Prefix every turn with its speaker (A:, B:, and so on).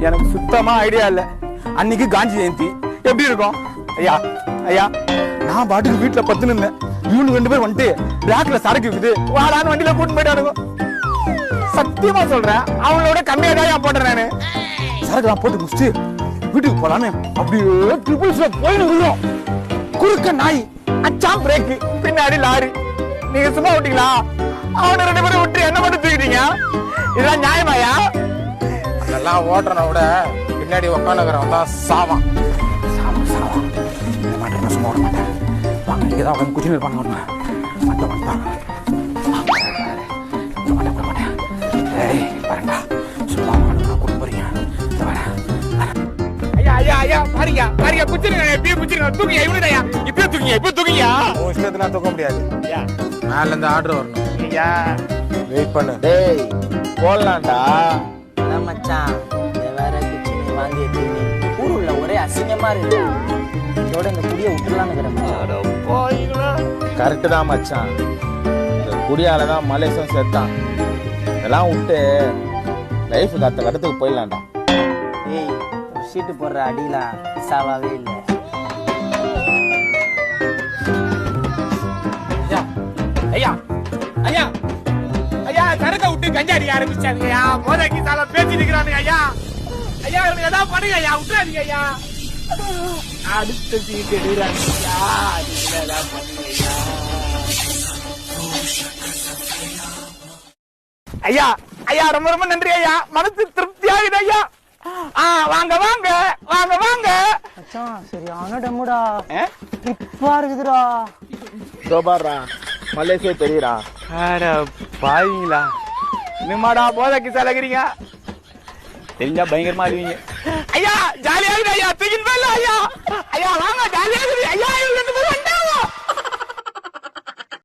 A: எனக்கு சுத்தமா ஐடியா இல்ல. அன்னைக்கு காந்தி ஜெயந்தி எப்படி இருக்கும்? ஐயா ஐயா நான் பாட்டுக்கு வீட்டுல பத்து நின்னேன். இவனு 2 பேர் வந்துட்டு பிளாக்ல சரக்கு இருக்குது வாடான்னு வண்டியில கூட்டு போயிட்டானுங்க. சத்தியமா சொல்றேன் அவங்களோட கம்மியா தான் போட்டேன் நானு. சரக்கு நான் போட்டு முடிச்சுட்டு வீட்டுக்கு போலான்னு அப்படியே ட்ரிபிள்ஸ்ல போயின்னு விழும். குறுக்க நாய் அச்சாம் பிரேக்கு பின்னாடி லாரி. நீங்க சும்மா விட்டீங்களா? அவனை 2 பேரும் விட்டு என்ன மட்டும் தூக்கிட்டீங்க? இதெல்லாம் நியாயமாயா?
B: அதெல்லாம் ஓட்டுறனை விட பின்னாடி உட்காந்துக்கிறவன் தான் சாவான்.
A: சாவம் சாவம் இந்த மாட்டேன் சும்மா விட மாட்டேன். வாங்க இங்கே தான் உட்காந்து குச்சின்னு இருப்பாங்க. மாட்டேன் மாட்டேன் மாட்டேன் மாட்டேன். ஏய் பாருங்கடா சும்மா கூட்டு போறீங்க. ஐயா ஐயா ஐயா பாருங்க பாருங்க குச்சிருங்க. எப்பயும் குச்சிருங்க. தூக்கிங்க இவனுடையா இப்பயே தூக்கிங்க இப்போ தூக்கிங்க.
B: உன் இஷ்டத்துலாம் தூக்க முடியாது. மேல இருந்து ஆர்டர் வரணும்.
A: ஐயா
B: வெயிட் பண்ணு.
C: டேய் போடலாம்டா. அதான் மச்சான் இந்த வேற குச்சினி வாந்தி எடுத்துன்னு ஊருள்ள ஒரே அசிங்கமா இருக்கு. இதோட இந்த குடியை விட்டுலான்னு இருக்கிறேன்.
B: கரெக்டு தான் மச்சான். இந்த குடியால தான் மலேசியம் செத்தான். இதெல்லாம் விட்டு லைஃப் கத்த கட்டத்துக்கு போயிடலாம்டா.
C: ஏய் சீட்டு போடுற அடிலாம் சாவாவே இல்லை.
A: ஐயா ஐயா ஐயா சரக்க விட்டு கஞ்சா அடிக்க ஆரம்பிச்சாங்க. மோதக்கி சால பேசிட்டு இருக்கிறானுங்க. ஐயா ஐயா இவனுக்கு ஏதாவது பண்ணுங்க ஐயா. விட்டுறாதீங்க ஐயா. அடுத்த சீட்டு எடுக்கிறாங்க ஏதாவது பண்ணுங்க ஐயா. ஐயா ரொம்ப ரொம்ப நன்றி ஐயா. மனசு திருப்தி ஆகுது ஐயா. வாங்க வாங்க வாங்க வாங்க.
C: மச்சான் சரியான டம்முடா. இப்பா இருக்குதுடா.
B: சோபாரா மலேசியா தெரியுறா.
A: அட பாவீங்களா இன்னுமாடா போதைக்கு சலகிறீங்க? தெரிஞ்சா பயங்கரமா இருவீங்க. ஐயா ஜாலியா இருக்கு ஐயா. தூக்கிட்டு போயிடலாம் ஐயா.